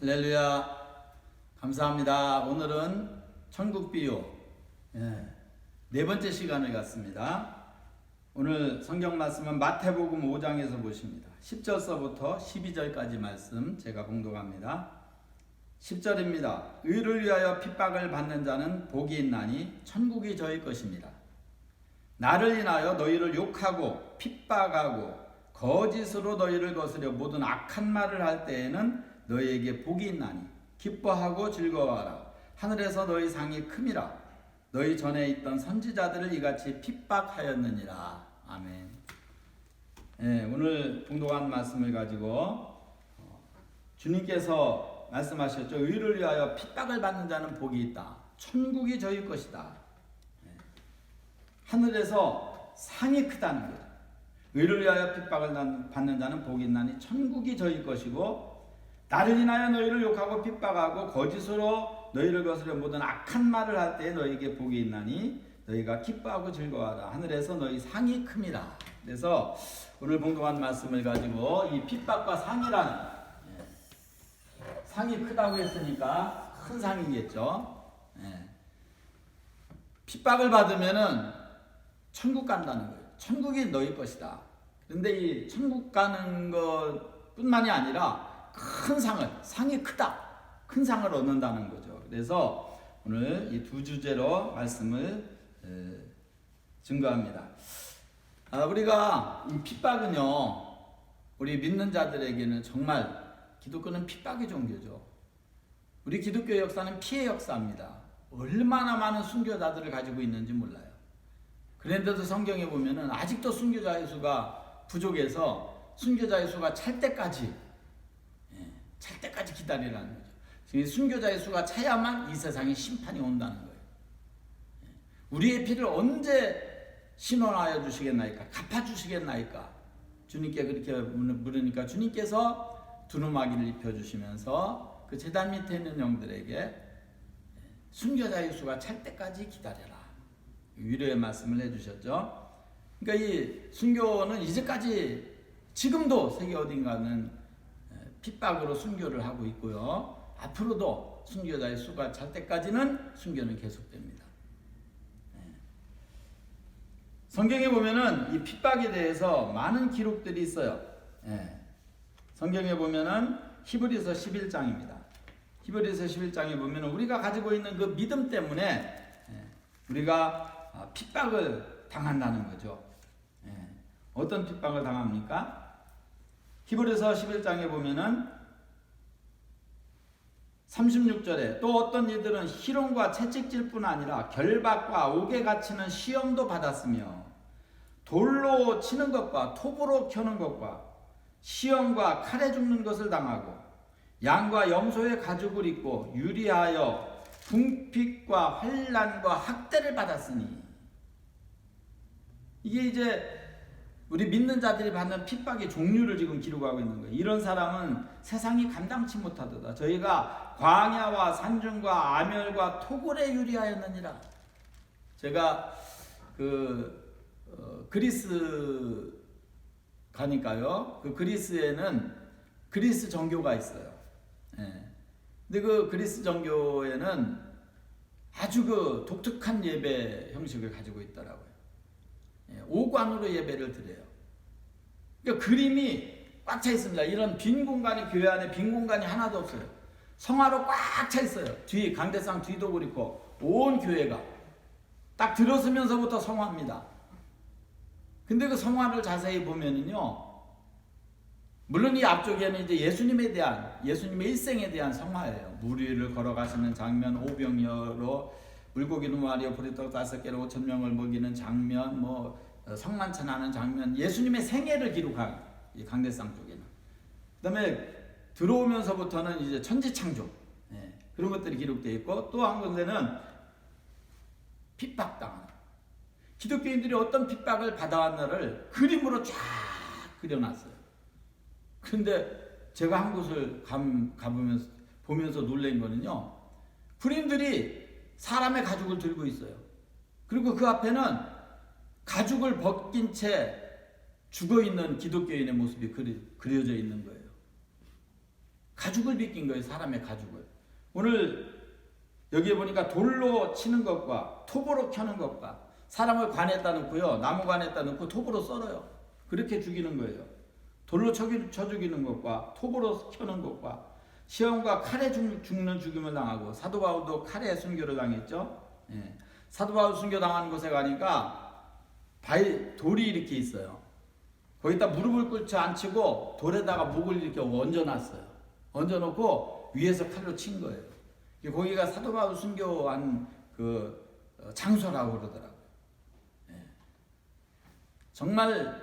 할렐루야. 감사합니다. 오늘은 천국비유 네 번째 시간을 갖습니다. 오늘 성경 말씀은 마태복음 5장에서 보십니다. 10절서부터 12절까지 말씀 제가 봉독합니다. 10절입니다. 의를 위하여 핍박을 받는 자는 복이 있나니 천국이 저희 것입니다. 나를 인하여 너희를 욕하고 핍박하고 거짓으로 너희를 거스려 모든 악한 말을 할 때에는 너희에게 복이 있나니 기뻐하고 즐거워하라. 하늘에서 너희 상이 큼이라. 너희 전에 있던 선지자들을 이같이 핍박하였느니라. 아멘. 오늘 봉독한 말씀을 가지고 주님께서 말씀하셨죠. 의를 위하여 핍박을 받는 자는 복이 있다. 천국이 저희 것이다. 하늘에서 상이 크다는 거죠. 의를 위하여 핍박을 받는 자는 복이 있나니 천국이 저희 것이고 나를 인하여 너희를 욕하고 핍박하고 거짓으로 너희를 거스려 모든 악한 말을 할 때 너희에게 복이 있나니 너희가 기뻐하고 즐거워하라. 하늘에서 너희 상이 큼이라. 그래서 오늘 봉독한 말씀을 가지고 이 핍박과 상이라는 상이 크다고 했으니까 큰 상이겠죠. 핍박을 받으면은 천국 간다는 거예요. 천국이 너희 것이다. 그런데 이 천국 가는 것뿐만이 아니라 큰 상이 크다. 큰 상을 얻는다는 거죠. 그래서 오늘 이 두 주제로 말씀을 증거합니다. 우리가 이 핍박은요, 우리 믿는 자들에게는 정말 기독교는 핍박의 종교죠. 우리 기독교 역사는 피해 역사입니다. 얼마나 많은 순교자들을 가지고 있는지 몰라요. 그런데도 성경에 보면은 아직도 순교자의 수가 부족해서 순교자의 수가 찰 때까지 기다리라는 거죠. 순교자의 수가 차야만 이 세상에 심판이 온다는 거예요. 우리의 피를 언제 신원하여 주시겠나이까? 갚아주시겠나이까? 주님께 그렇게 물으니까 주님께서 두루마기를 입혀주시면서 그 제단 밑에 있는 영들에게 순교자의 수가 찰 때까지 기다려라. 위로의 말씀을 해주셨죠. 그러니까 이 순교는 이제까지 지금도 세계 어딘가는 핍박으로 순교를 하고 있고요. 앞으로도 순교자의 수가 찰 때까지는 순교는 계속됩니다. 성경에 보면은 이 핍박에 대해서 많은 기록들이 있어요. 성경에 보면은 히브리서 11장입니다. 히브리서 11장에 보면은 우리가 가지고 있는 그 믿음 때문에 우리가 핍박을 당한다는 거죠. 어떤 핍박을 당합니까? 히브리서 11장에 보면은 36절에 또 어떤 이들은 희롱과 채찍질뿐 아니라 결박과 옥에 갇히는 시험도 받았으며 돌로 치는 것과 톱으로 켜는 것과 시험과 칼에 죽는 것을 당하고 양과 염소의 가죽을 입고 유리하여 궁핍과 환난과 학대를 받았으니 이게 이제 우리 믿는 자들이 받는 핍박의 종류를 지금 기록하고 있는 거예요. 이런 사람은 세상이 감당치 못하도다. 저희가 광야와 산중과 아멸과 토굴에 유리하였느니라. 제가 그리스 가니까요. 그 그리스에는 그리스 정교가 있어요. 근데 그 그리스 정교에는 아주 그 독특한 예배 형식을 가지고 있더라고요. 오관으로 예배를 드려요. 그러니까 그림이 꽉 차 있습니다. 이런 빈 공간이 교회 안에 빈 공간이 하나도 없어요. 성화로 꽉 차 있어요. 뒤 강대상 뒤도 그렇고 온 교회가 딱 들어서면서부터 성화입니다. 근데 그 성화를 자세히 보면은요, 물론 이 앞쪽에는 이제 예수님의 일생에 대한 성화예요. 물 위를 걸어가시는 장면, 오병이어로 물고기 2마리와 보리떡 5개로 5,000명을 먹이는 장면, 성만찬하는 장면, 예수님의 생애를 기록한 이 강대상 쪽에는. 그다음에 들어오면서부터는 이제 천지창조, 그런 것들이 기록되어 있고, 또 한 군데는 핍박당하는. 기독교인들이 어떤 핍박을 받아왔나를 그림으로 쫙 그려놨어요. 그런데 제가 한 곳을 보면서 놀란 거는요, 군인들이 사람의 가죽을 들고 있어요. 그리고 그 앞에는 가죽을 벗긴 채 죽어있는 기독교인의 모습이 그려져 있는 거예요. 가죽을 빗긴 거예요. 사람의 가죽을. 오늘 여기에 보니까 돌로 치는 것과 톱으로 켜는 것과 사람을 관에다 넣고요. 나무관에다 넣고 톱으로 썰어요. 그렇게 죽이는 거예요. 돌로 쳐 죽이는 것과 톱으로 켜는 것과 시험과 칼에 죽는 죽임을 당하고 사도 바울도 칼에 순교를 당했죠. 예. 사도 바울 순교 당하는 곳에 가니까 돌이 이렇게 있어요. 거기다 무릎을 꿇지 않치고 돌에다가 목을 이렇게 얹어놨어요. 얹어놓고 위에서 칼로 친 거예요. 거기가 사도 바울 순교한 그 장소라고 그러더라고요. 예. 정말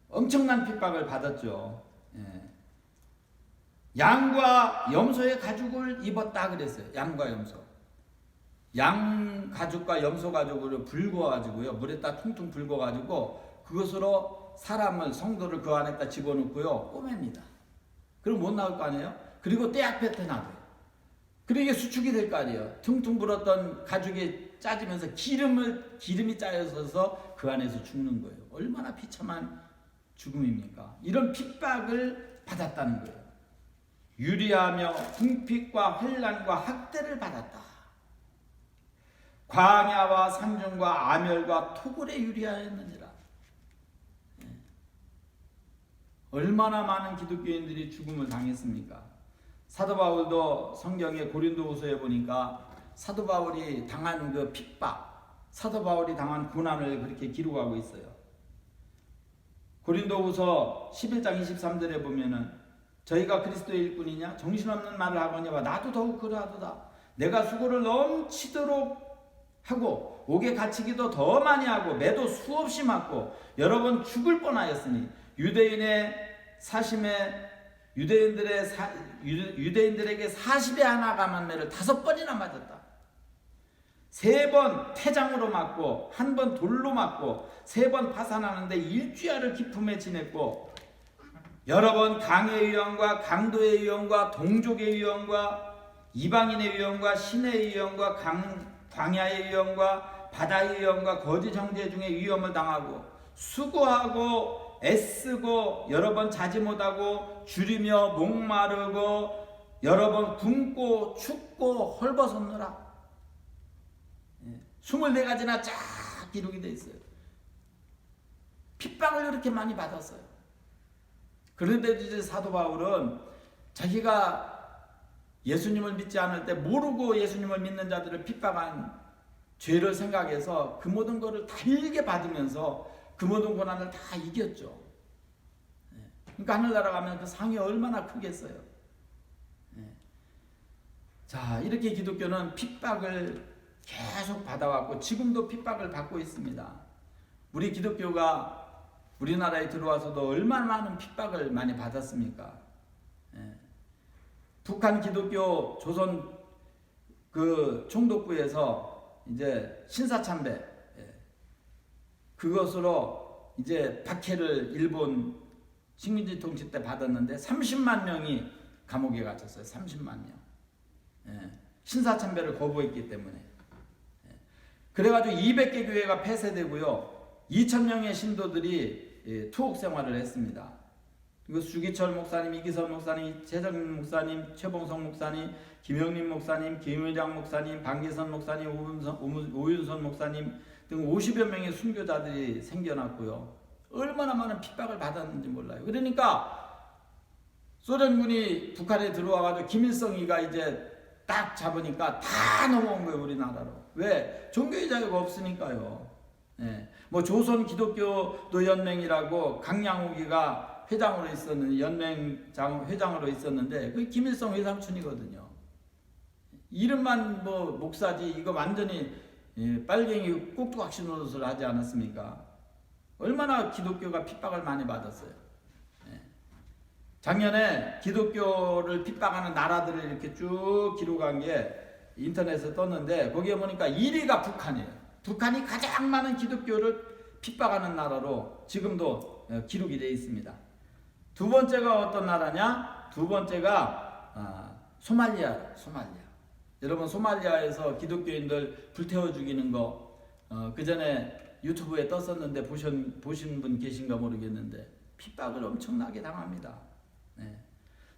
엄청난 핍박을 받았죠. 예. 양과 염소의 가죽을 입었다 그랬어요. 양과 염소. 양 가죽과 염소 가죽을 불궈가지고요. 물에다 퉁퉁 불궈가지고 그것으로 사람을 성도를 그 안에다 집어넣고요. 꼬맵니다. 그럼 못 나올 거 아니에요? 그리고 떼약볕에 놔둬요. 그러게 수축이 될 거 아니에요. 퉁퉁 불었던 가죽이 짜지면서 기름이 짜여서 그 안에서 죽는 거예요. 얼마나 비참한 죽음입니까? 이런 핍박을 받았다는 거예요. 유리하며 궁핍과 환난과 학대를 받았다. 광야와 산중과 아멸과 토굴에 유리하였느니라. 얼마나 많은 기독교인들이 죽음을 당했습니까? 사도 바울도 성경의 고린도후서에 보니까 사도 바울이 당한 그 핍박, 사도 바울이 당한 고난을 그렇게 기록하고 있어요. 고린도후서 11장 23절에 보면은 저희가 그리스도의 일꾼이냐 정신없는 말을 하거니와 나도 더욱 그러하도다. 내가 수고를 넘치도록 하고 옥에 갇히기도 더 많이 하고 매도 수없이 맞고 여러 번 죽을 뻔하였으니 유대인들에게 40에 하나 감한 매를 5번이나 맞았다. 3번 태장으로 맞고 1번 돌로 맞고 3번 파산하는데 일주야를 기품에 지냈고 여러 번 강의 위험과 강도의 위험과 동족의 위험과 이방인의 위험과 신의 위험과 광야의 위험과 바다의 위험과 거짓 형제 중에 위험을 당하고 수고하고 애쓰고 여러 번 자지 못하고 줄이며 목마르고 여러 번 굶고 춥고 헐벗었노라. 24가지나 쫙 기록이 되어 있어요. 핍박을 그렇게 많이 받았어요. 그런데 이제 사도 바울은 자기가 예수님을 믿지 않을 때 모르고 예수님을 믿는 자들을 핍박한 죄를 생각해서 그 모든 것을 다 일게 받으면서 그 모든 고난을 다 이겼죠. 그러니까 하늘나라 가면 그 상이 얼마나 크겠어요. 자, 이렇게 기독교는 핍박을 계속 받아왔고 지금도 핍박을 받고 있습니다. 우리 기독교가 우리나라에 들어와서도 얼마나 많은 핍박을 많이 받았습니까? 북한 기독교 조선 그 총독부에서 이제 신사참배 그것으로 이제 박해를 일본 식민지 통치 때 받았는데 30만 명이 감옥에 갇혔어요. 30만 명. 신사참배를 거부했기 때문에. 그래가지고 200개 교회가 폐쇄되고요. 2,000명의 신도들이 투옥 생활을 했습니다. 그리고 주기철 목사님, 이기선 목사님, 최정민 목사님, 최봉성 목사님, 김영림 목사님, 김의장 목사님, 방기선 목사님, 오윤선 목사님 등 50여 명의 순교자들이 생겨났고요. 얼마나 많은 핍박을 받았는지 몰라요. 그러니까 소련군이 북한에 들어와가지고 김일성이가 이제 딱 잡으니까 다 넘어온 거예요. 우리나라로. 왜? 종교의 자유가 없으니까요. 뭐 조선 기독교도 연맹이라고 강양욱이가 회장으로 있었는데 회장으로 있었는데 그 김일성 외삼촌이거든요. 이름만 뭐 목사지 이거 완전히 빨갱이 꼭두각시 노릇을 하지 않았습니까? 얼마나 기독교가 핍박을 많이 받았어요. 작년에 기독교를 핍박하는 나라들을 이렇게 쭉 기록한 게 인터넷에 떴는데 거기에 보니까 1위가 북한이에요. 북한이 가장 많은 기독교를 핍박하는 나라로 지금도 기록이 되어 있습니다. 두 번째가 어떤 나라냐? 두 번째가 소말리아. 여러분 소말리아에서 기독교인들 불태워 죽이는 거 그 전에 유튜브에 떴었는데 보신 분 계신가 모르겠는데 핍박을 엄청나게 당합니다.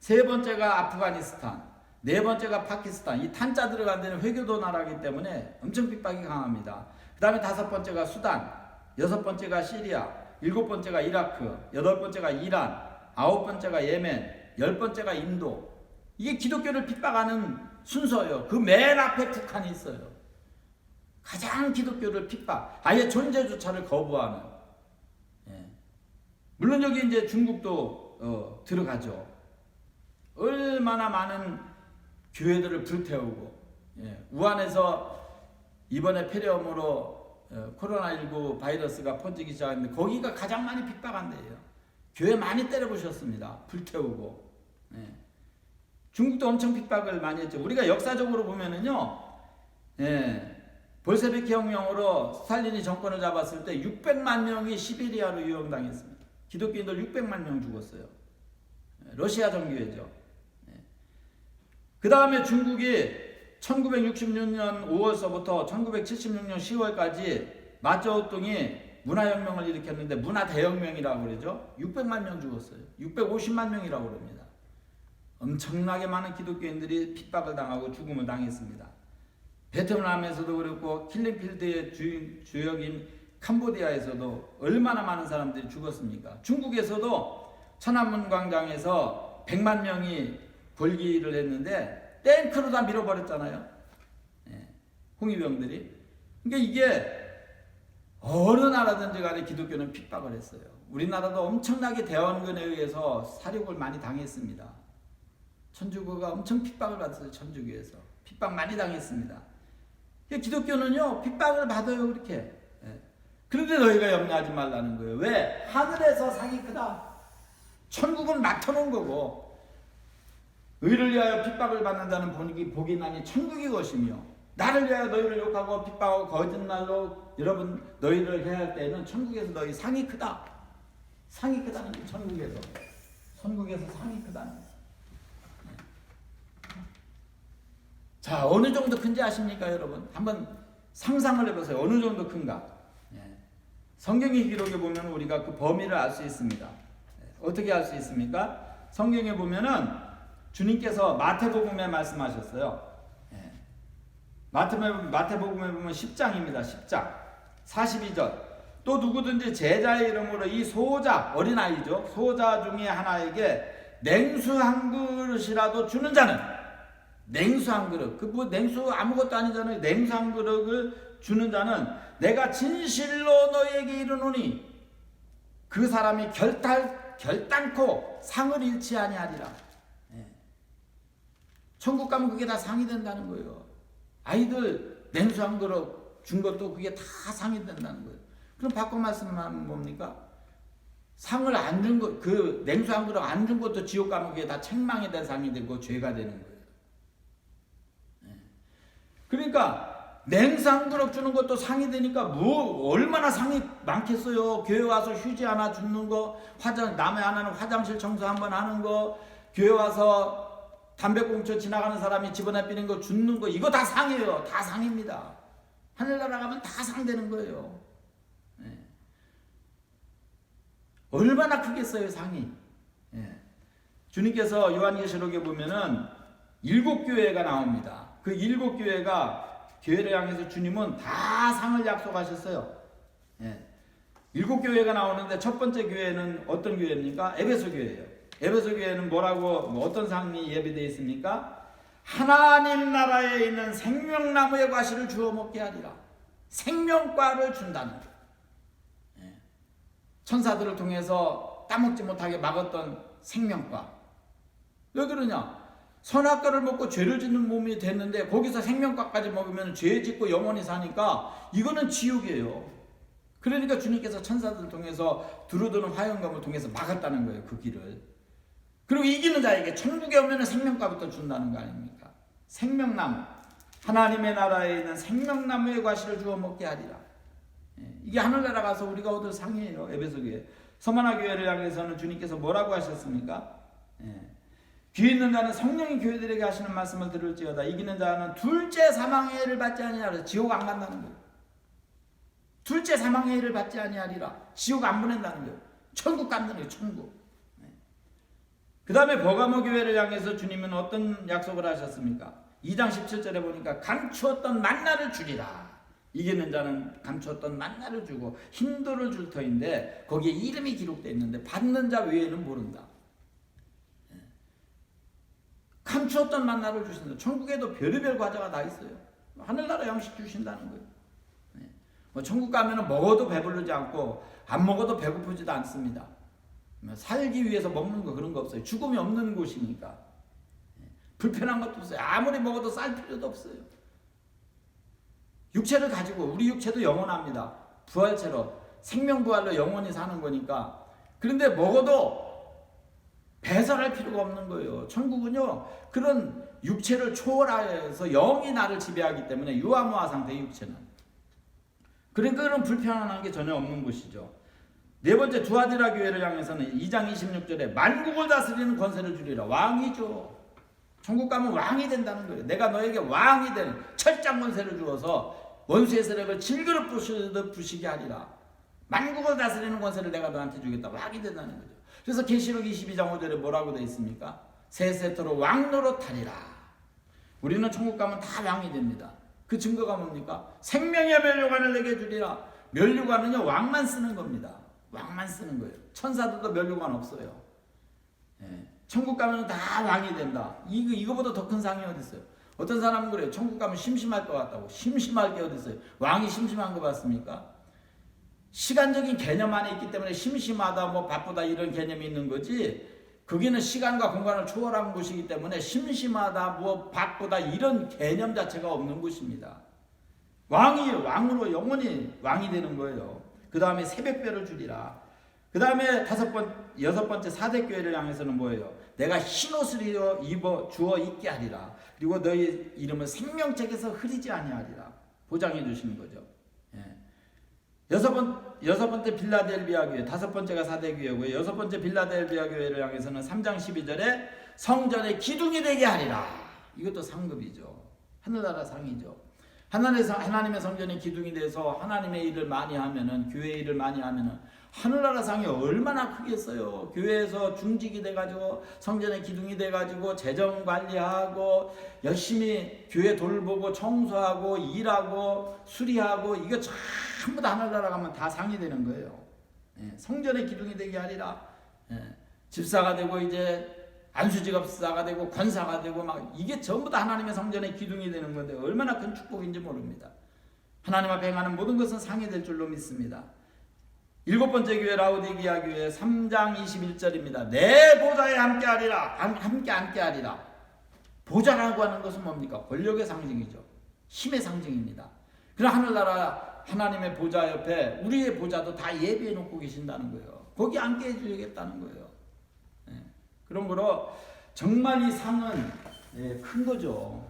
세 번째가 아프가니스탄, 네 번째가 파키스탄. 이 탄자 들어간 데는 회교도 나라이기 때문에 엄청 핍박이 강합니다. 그 다음에 다섯 번째가 수단, 여섯 번째가 시리아, 일곱 번째가 이라크, 여덟 번째가 이란, 아홉 번째가 예멘, 열 번째가 인도. 이게 기독교를 핍박하는 순서예요. 그 맨 앞에 북한이 있어요. 가장 기독교를 핍박, 아예 존재조차를 거부하는. 예. 물론 여기 이제 중국도 들어가죠. 얼마나 많은 교회들을 불태우고, 예. 우한에서 이번에 폐렴으로 코로나19 바이러스가 퍼지기 시작했는데 거기가 가장 많이 핍박한 데예요. 교회 많이 때려부셨습니다. 불태우고. 예. 중국도 엄청 핍박을 많이 했죠. 우리가 역사적으로 보면은요, 예. 볼셰비키 혁명으로 스탈린이 정권을 잡았을 때 600만 명이 시베리아로 유영당했습니다. 기독교인들 600만 명 죽었어요. 러시아 정교회죠. 그 다음에 중국이 1966년 5월서부터 1976년 10월까지 마쩌우뚱이 문화혁명을 일으켰는데 문화대혁명이라고 그러죠. 600만 명 죽었어요. 650만 명이라고 그럽니다. 엄청나게 많은 기독교인들이 핍박을 당하고 죽음을 당했습니다. 베트남에서도 그렇고 킬링필드의 주역인 캄보디아에서도 얼마나 많은 사람들이 죽었습니까? 중국에서도 천안문 광장에서 100만 명이 벌기를 했는데 탱크로 다 밀어버렸잖아요. 예, 홍위병들이. 그러니까 이게 어느 나라든지 간에 기독교는 핍박을 했어요. 우리나라도 엄청나게 대원군에 의해서 사륙을 많이 당했습니다. 천주교가 엄청 핍박을 받았어요. 천주교에서 핍박 많이 당했습니다. 기독교는요 핍박을 받아요. 그렇게. 예. 그런데 너희가 염려하지 말라는 거예요. 왜? 하늘에서 상이 크다. 천국은 맡아놓은 거고, 의를 위하여 핍박을 받는다는 복이나니 천국이 것이며, 나를 위하여 너희를 욕하고 핍박하고 거짓말로 여러분 너희를 해야 할 때는 천국에서 너희 상이 크다. 상이 크다는 게 천국에서 상이 크다는 거예요. 자, 어느 정도 큰지 아십니까, 여러분? 한번 상상을 해보세요. 어느 정도 큰가? 예. 성경의 기록에 보면 우리가 그 범위를 알 수 있습니다. 어떻게 알 수 있습니까? 성경에 보면은 주님께서 마태복음에 말씀하셨어요. 예. 마태복음에 보면 10장입니다. 10장 42절. 또 누구든지 제자의 이름으로 이 소자, 어린아이죠. 소자 중에 하나에게 냉수 한 그릇이라도 주는 자는, 냉수 한 그릇, 그 뭐 냉수 아무것도 아니잖아요. 냉수 한 그릇을 주는 자는 내가 진실로 너희에게 이르노니 그 사람이 결단코 상을 잃지 아니하리라. 예. 천국 가면 그게 다 상이 된다는 거예요. 아이들 냉수 한 그릇 준 것도 그게 다 상이 된다는 거예요. 그럼 바꿔 말씀하면 뭡니까? 상을 안 준 것, 그 냉수 한 그릇 안 준 것도 지옥 가면 그게 다 책망의 대상이 되고 죄가 되는 거예요. 그러니까 냉수 한 그릇 주는 것도 상이 되니까 뭐 얼마나 상이 많겠어요. 교회 와서 휴지 하나 주는 거, 남의 하나는 화장실 청소 한번 하는 거, 교회 와서 담배꽁초 지나가는 사람이 집어내 삐는 거 주는 거, 이거 다 상이에요. 다 상입니다. 하늘나라 가면 다 상되는 거예요. 네. 얼마나 크겠어요, 상이. 네. 주님께서 요한계시록에 보면은 7교회가 나옵니다. 그 7교회가 교회를 향해서 주님은 다 상을 약속하셨어요. 예. 7교회가 나오는데 첫 번째 교회는 어떤 교회입니까? 에베소 교회예요. 에베소 교회는 뭐라고, 어떤 상이 예비되어 있습니까? 하나님 나라에 있는 생명나무의 과실을 주워 먹게 하리라. 생명과를 준다는 거예요. 예. 천사들을 통해서 따먹지 못하게 막았던 생명과. 왜 그러냐? 선악과를 먹고 죄를 짓는 몸이 됐는데 거기서 생명과까지 먹으면 죄 짓고 영원히 사니까 이거는 지옥이에요. 그러니까 주님께서 천사들을 통해서 두루두는 화영검을 통해서 막았다는 거예요. 그 길을. 그리고 이기는 자에게 천국에 오면 생명과부터 준다는 거 아닙니까? 생명나무, 하나님의 나라에 있는 생명나무의 과실을 주워 먹게 하리라. 이게 하늘나라 가서 우리가 얻을 상이에요. 에베소교회. 서머나 교회를 향해서는 주님께서 뭐라고 하셨습니까? 귀 있는 자는 성령이 교회들에게 하시는 말씀을 들을지어다. 이기는 자는 둘째 사망의 해를 받지 아니하리라. 지옥 안 간다는 거예요. 둘째 사망의 해를 받지 아니하리라. 지옥 안 보낸다는 거예요. 천국 간다는 거예요. 천국. 그 다음에 버가모 교회를 향해서 주님은 어떤 약속을 하셨습니까? 2장 17절에 보니까 감추었던 만나를 주리라. 이기는 자는 감추었던 만나를 주고 힘도를 줄 터인데 거기에 이름이 기록되어 있는데 받는 자 외에는 모른다. 감추었던 만나를 주신다. 천국에도 별의별 과자가 다 있어요. 하늘나라 양식 주신다는 거예요. 뭐 천국 가면은 먹어도 배부르지 않고 안 먹어도 배고프지도 않습니다. 살기 위해서 먹는 거 그런 거 없어요. 죽음이 없는 곳이니까. 불편한 것도 없어요. 아무리 먹어도 쌀 필요도 없어요. 육체를 가지고 우리 육체도 영원합니다. 부활체로 생명부활로 영원히 사는 거니까. 그런데 먹어도 배설할 필요가 없는 거예요. 천국은요 그런 육체를 초월해서 영이 나를 지배하기 때문에 유아무아 상태의 육체는. 그러니까 그런 불편한 게 전혀 없는 곳이죠. 네 번째 두아디라 교회를 향해서는 2장 26절에 만국을 다스리는 권세를 주리라. 왕이죠. 천국 가면 왕이 된다는 거예요. 내가 너에게 왕이 되는 철장 권세를 주어서 원수의 세력을 질그릇 부시듯 부시게 하리라. 만국을 다스리는 권세를 내가 너한테 주겠다. 왕이 된다는 거죠. 그래서 계시록 22장 5절에 뭐라고 되어 있습니까? 세 세토로 왕노릇하리라. 우리는 천국 가면 다 왕이 됩니다. 그 증거가 뭡니까? 생명의 면류관을 내게 주리라. 면류관은요 왕만 쓰는 겁니다. 왕만 쓰는 거예요. 천사들도 면류관 없어요. 천국 가면 다 왕이 된다. 이거보다 더 큰 상이 어디 있어요? 어떤 사람은 그래요. 천국 가면 심심할 것 같다고. 심심할 게 어디 있어요? 왕이 심심한 거 봤습니까? 시간적인 개념 안에 있기 때문에 심심하다, 뭐 바쁘다 이런 개념이 있는 거지. 거기는 시간과 공간을 초월한 곳이기 때문에 심심하다, 뭐 바쁘다 이런 개념 자체가 없는 곳입니다. 왕으로 영원히 왕이 되는 거예요. 그 다음에 새벽별을 주리라. 그 다음에 여섯 번째 사대교회를 향해서는 뭐예요? 내가 흰옷을 입어 주어 입게 하리라. 그리고 너희 이름을 생명책에서 흐리지 아니하리라. 보장해 주시는 거죠. 여섯 번째 빌라델비아 교회, 다섯 번째가 사대교회고요. 여섯 번째 빌라델비아 교회를 향해서는 3장 12절에 성전의 기둥이 되게 하리라. 이것도 상급이죠. 하늘나라 상이죠. 하나님의 성전의 기둥이 돼서 하나님의 일을 많이 하면은, 교회 일을 많이 하면은 하늘나라 상이 얼마나 크겠어요. 교회에서 중직이 돼가지고 성전의 기둥이 돼가지고 재정 관리하고 열심히 교회 돌보고 청소하고 일하고 수리하고 이거 전부 다 하늘나라 가면 다 상이 되는 거예요. 성전의 기둥이 되게 하리라. 집사가 되고 이제 안수직업사가 되고 권사가 되고 막 이게 전부 다 하나님의 성전의 기둥이 되는 건데 얼마나 큰 축복인지 모릅니다. 하나님 앞에 행하는 모든 것은 상이 될 줄로 믿습니다. 일곱 번째 교회 라오디게아 교회 3장 21절입니다. 내 보좌에 함께하리라. 함께하리라. 보좌라고 하는 것은 뭡니까? 권력의 상징이죠. 힘의 상징입니다. 그러나 하늘나라 하나님의 보좌 옆에 우리의 보좌도 다 예비해 놓고 계신다는 거예요. 거기 함께 해주겠다는 거예요. 그러므로 정말 이 상은 큰 거죠.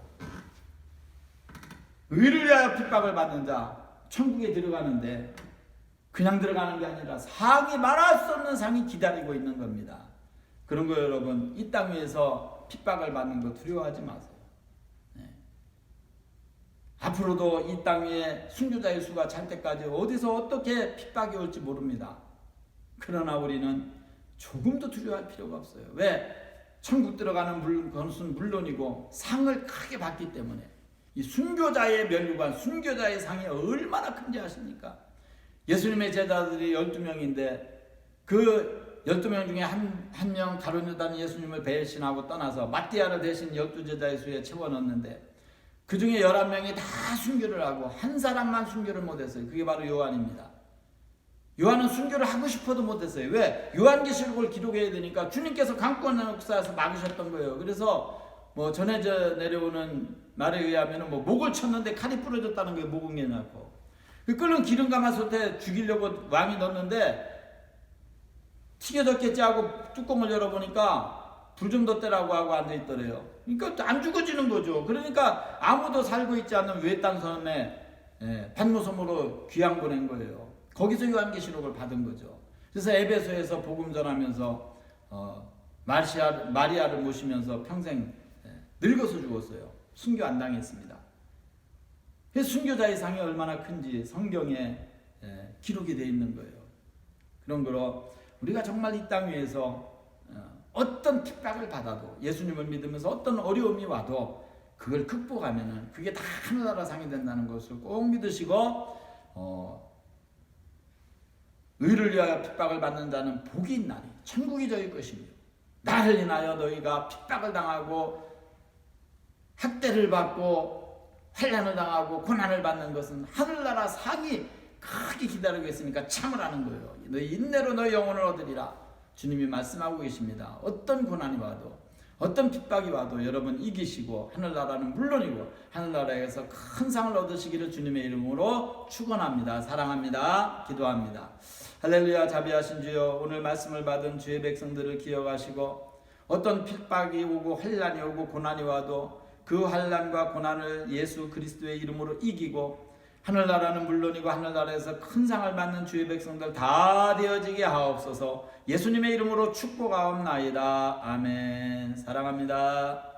의를 위하여 핍박을 받는 자 천국에 들어가는데 그냥 들어가는 게 아니라 상이 말할 수 없는 상이 기다리고 있는 겁니다. 그런 거 여러분, 이 땅 위에서 핍박을 받는 거 두려워하지 마세요. 앞으로도 이 땅 위에 순교자의 수가 찰 때까지 어디서 어떻게 핍박이 올지 모릅니다. 그러나 우리는 조금도 두려워할 필요가 없어요. 왜? 천국 들어가는 것은 물론이고 상을 크게 받기 때문에. 이 순교자의 면류관, 순교자의 상이 얼마나 큰지 아십니까? 예수님의 제자들이 12명인데 그 12명 중에 한 명 가룟 유다는 예수님을 배신하고 떠나서 마띠아를 대신 12제자의 수에 채워넣었는데 그 중에 11명이 다 순교를 하고 한 사람만 순교를 못했어요. 그게 바로 요한입니다. 요한은 순교를 하고 싶어도 못했어요. 왜? 요한계시록을 기록해야 되니까 주님께서 강권한 역사에서 막으셨던 거예요. 그래서 뭐 전해져 내려오는 말에 의하면 뭐 목을 쳤는데 칼이 부러졌다는 게 목응에 낳고 그 끓는 기름 가마솥에 죽이려고 왕이 넣었는데 튀겨졌겠지 하고 뚜껑을 열어보니까 불 좀 뒀대라고 하고 앉아있더래요. 그러니까 안 죽어지는 거죠. 그러니까 아무도 살고 있지 않는 외딴 섬에 반모섬으로 귀양 보낸 거예요. 거기서 요한계시록을 받은 거죠. 그래서 에베소에서 복음 전하면서 마리아를 모시면서 평생 늙어서 죽었어요. 순교 안 당했습니다. 그래서 순교자의 상이 얼마나 큰지 성경에 기록이 되어 있는 거예요. 그런 거로 우리가 정말 이 땅 위에서 어떤 핍박을 받아도 예수님을 믿으면서 어떤 어려움이 와도 그걸 극복하면은 그게 다 하늘나라 상이 된다는 것을 꼭 믿으시고 의를 위하여 핍박을 받는 자는 복이 있나니 천국이 저희 것이며 나를 인하여 너희가 핍박을 당하고 학대를 받고 환난을 당하고 고난을 받는 것은 하늘나라 상이 크게 기다리고 있으니까 참으라는 거예요. 너희 인내로 너희 영혼을 얻으리라. 주님이 말씀하고 계십니다. 어떤 고난이 와도 어떤 핍박이 와도 여러분 이기시고 하늘나라는 물론이고 하늘나라에서 큰 상을 얻으시기를 주님의 이름으로 축원합니다. 사랑합니다. 기도합니다. 할렐루야. 자비하신 주여, 오늘 말씀을 받은 주의 백성들을 기억하시고 어떤 핍박이 오고 환난이 오고 고난이 와도 그 환난과 고난을 예수 그리스도의 이름으로 이기고 하늘나라는 물론이고 하늘나라에서 큰 상을 받는 주의 백성들 다 되어지게 하옵소서. 예수님의 이름으로 축복하옵나이다. 아멘. 사랑합니다.